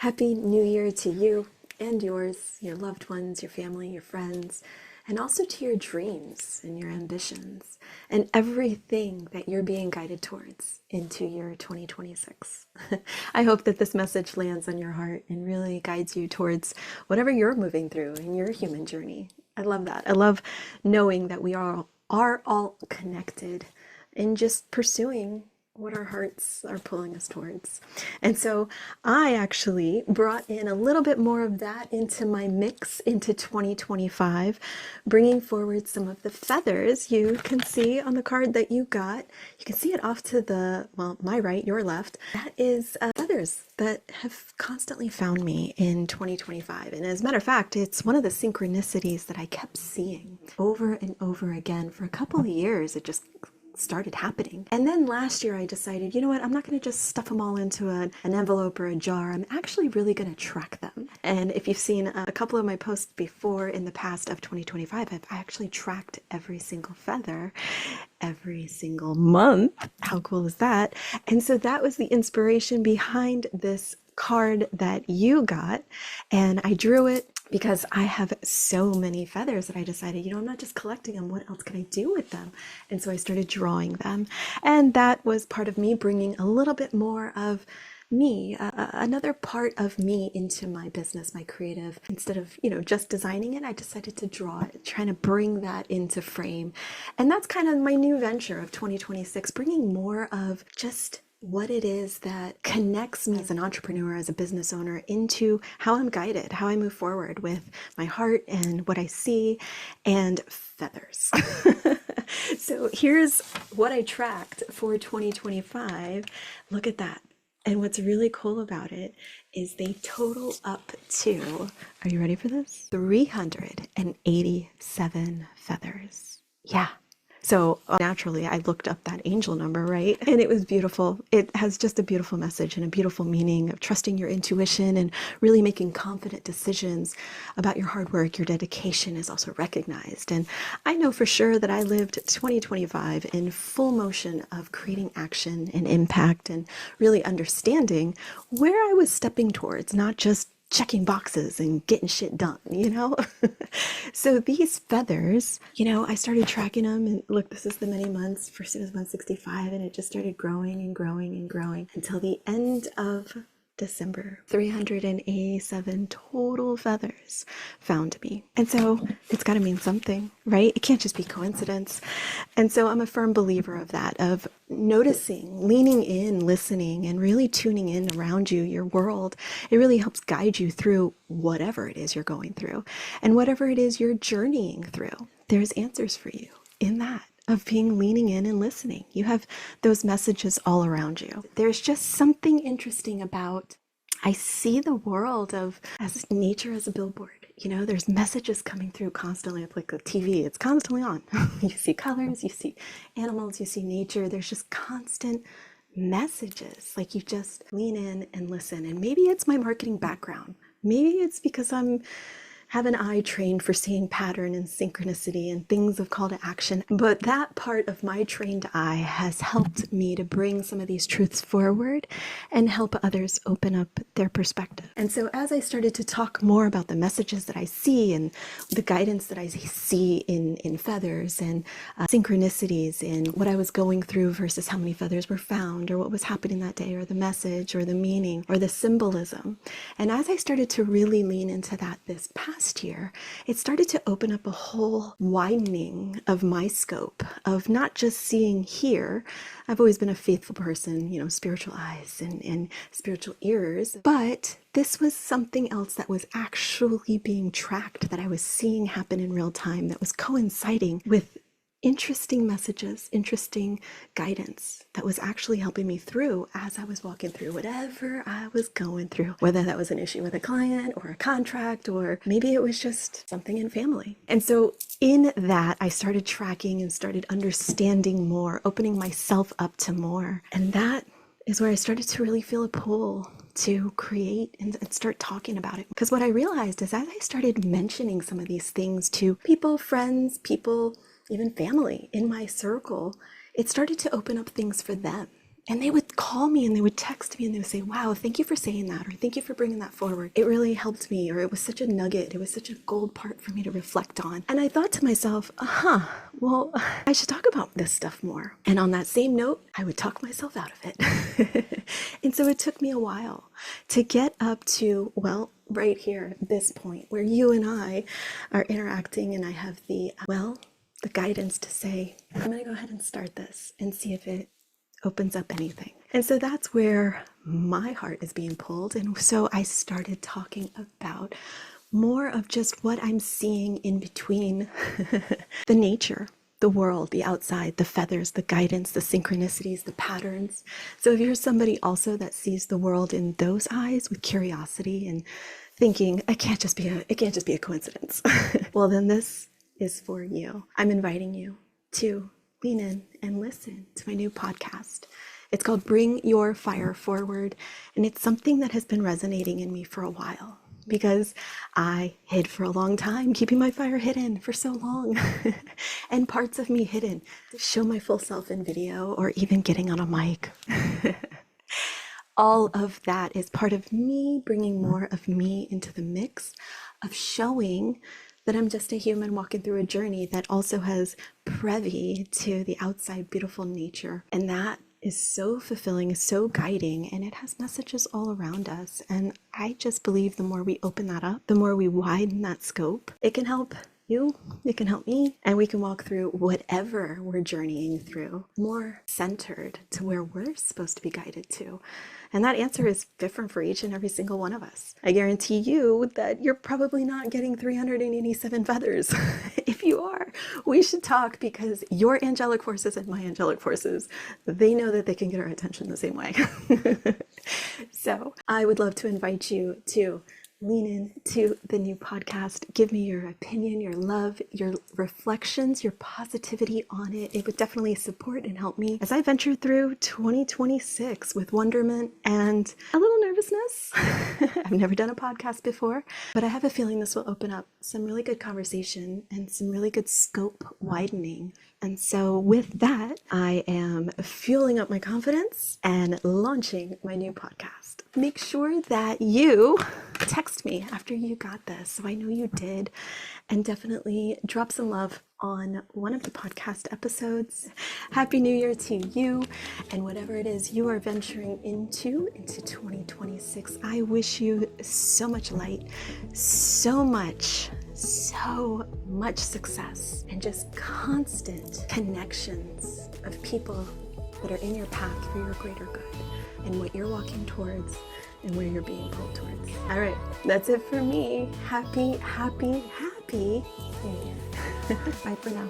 Happy New Year to you and yours, your loved ones, your family, your friends, and also to your dreams and your ambitions and everything that you're being guided towards into your 2026. I hope that this message lands on your heart and really guides you towards whatever you're moving through in your human journey. I love that. I love knowing that we are all connected in just pursuing what our hearts are pulling us towards. And so I actually brought in a little bit more of that into my mix into 2025, bringing forward some of the feathers you can see on the card that you got. You can see it off to the, well, my right, your left. That is feathers that have constantly found me in 2025. And as a matter of fact, it's one of the synchronicities that I kept seeing over and over again for a couple of years. It just started happening. And then last year I decided, you know what, I'm not going to just stuff them all into an envelope or a jar. I'm actually really going to track them. And if you've seen a couple of my posts before in the past of 2025, I actually tracked every single feather every single month. How cool is that? And so that was the inspiration behind this card that you got. And I drew it because I have so many feathers that I decided, you know, I'm not just collecting them. What else can I do with them? And so I started drawing them. And that was part of me bringing a little bit more of me, another part of me into my business, my creative. Instead of, you know, just designing it, I decided to draw it, trying to bring that into frame. And that's kind of my new venture of 2026, bringing more of just what it is that connects me as an entrepreneur, as a business owner, into how I'm guided, how I move forward with my heart and what I see, and feathers. So here's what I tracked for 2025. Look at that. And what's really cool about it is they total up to, are you ready for this? 387 feathers. Yeah. So naturally, I looked up that angel number, right? And it was beautiful. It has just a beautiful message and a beautiful meaning of trusting your intuition and really making confident decisions about your hard work. Your dedication is also recognized. And I know for sure that I lived 2025 in full motion of creating action and impact and really understanding where I was stepping towards, not just checking boxes and getting shit done, you know? So these feathers, you know, I started tracking them and look, this is the many months. First it was 165 and it just started growing and growing and growing until the end of December. 387 total feathers found me. And so it's got to mean something, right? It can't just be coincidence. And so I'm a firm believer of that, of noticing, leaning in, listening, and really tuning in around you, your world. It really helps guide you through whatever it is you're going through and whatever it is you're journeying through. There's answers for you in that. Of being leaning in and listening. You have those messages all around you. There's just something interesting about, I see the world of as nature as a billboard. You know, there's messages coming through constantly. It's like a TV, it's constantly on. You see colors, you see animals, you see nature. There's just constant messages. Like you just lean in and listen. And maybe it's my marketing background. Maybe it's because have an eye trained for seeing pattern and synchronicity and things of call to action. But that part of my trained eye has helped me to bring some of these truths forward and help others open up their perspective. And so as I started to talk more about the messages that I see and the guidance that I see in feathers and synchronicities in what I was going through versus how many feathers were found or what was happening that day or the message or the meaning or the symbolism. And as I started to really lean into that this past year, it started to open up a whole widening of my scope of not just seeing here. I've always been a faithful person, you know, spiritual eyes and spiritual ears, but this was something else that was actually being tracked, that I was seeing happen in real time, that was coinciding with interesting messages, interesting guidance that was actually helping me through as I was walking through whatever I was going through, whether that was an issue with a client or a contract, or maybe it was just something in family. And so in that, I started tracking and started understanding more, opening myself up to more. And that is where I started to really feel a pull to create and start talking about it. Because what I realized is as I started mentioning some of these things to people, friends, people, even family in my circle, it started to open up things for them. And they would call me and they would text me and they would say, wow, thank you for saying that, or thank you for bringing that forward. It really helped me, or it was such a nugget. It was such a gold part for me to reflect on. And I thought to myself, well, I should talk about this stuff more. And on that same note, I would talk myself out of it. And so it took me a while to get up to, well, right here, this point where you and I are interacting and I have the guidance to say, I'm going to go ahead and start this and see if it opens up anything. And so that's where my heart is being pulled. And so I started talking about more of just what I'm seeing in between the nature, the world, the outside, the feathers, the guidance, the synchronicities, the patterns. So if you're somebody also that sees the world in those eyes with curiosity and thinking, it can't just be a coincidence. Well, then this is for you. I'm inviting you to lean in and listen to my new podcast. It's called Bring Your Fire Forward, and it's something that has been resonating in me for a while because I hid for a long time, keeping my fire hidden for so long, and parts of me hidden to show my full self in video or even getting on a mic. All of that is part of me bringing more of me into the mix of showing that I'm just a human walking through a journey that also has privy to the outside beautiful nature. And that is so fulfilling, so guiding, and it has messages all around us. And I just believe the more we open that up, the more we widen that scope, it can help you, it can help me, and we can walk through whatever we're journeying through more centered to where we're supposed to be guided to. And that answer is different for each and every single one of us. I guarantee you that you're probably not getting 387 feathers. If you are, we should talk, because your angelic forces and my angelic forces, they know that they can get our attention the same way. So I would love to invite you to lean into the new podcast. Give me your opinion, your love, your reflections, your positivity on it. It would definitely support and help me as I venture through 2026 with wonderment and a little nervousness. I've never done a podcast before, but I have a feeling this will open up some really good conversation and some really good scope widening. And so with that, I am fueling up my confidence and launching my new podcast. Make sure that you text me after you got this, so I know you did, and definitely drop some love on one of the podcast episodes. Happy New Year to you, and whatever it is you are venturing into 2026, I wish you so much light, so much success, and just constant connections of people that are in your path for your greater good and what you're walking towards and where you're being pulled towards. All right, that's it for me. Happy New Year. Bye for now.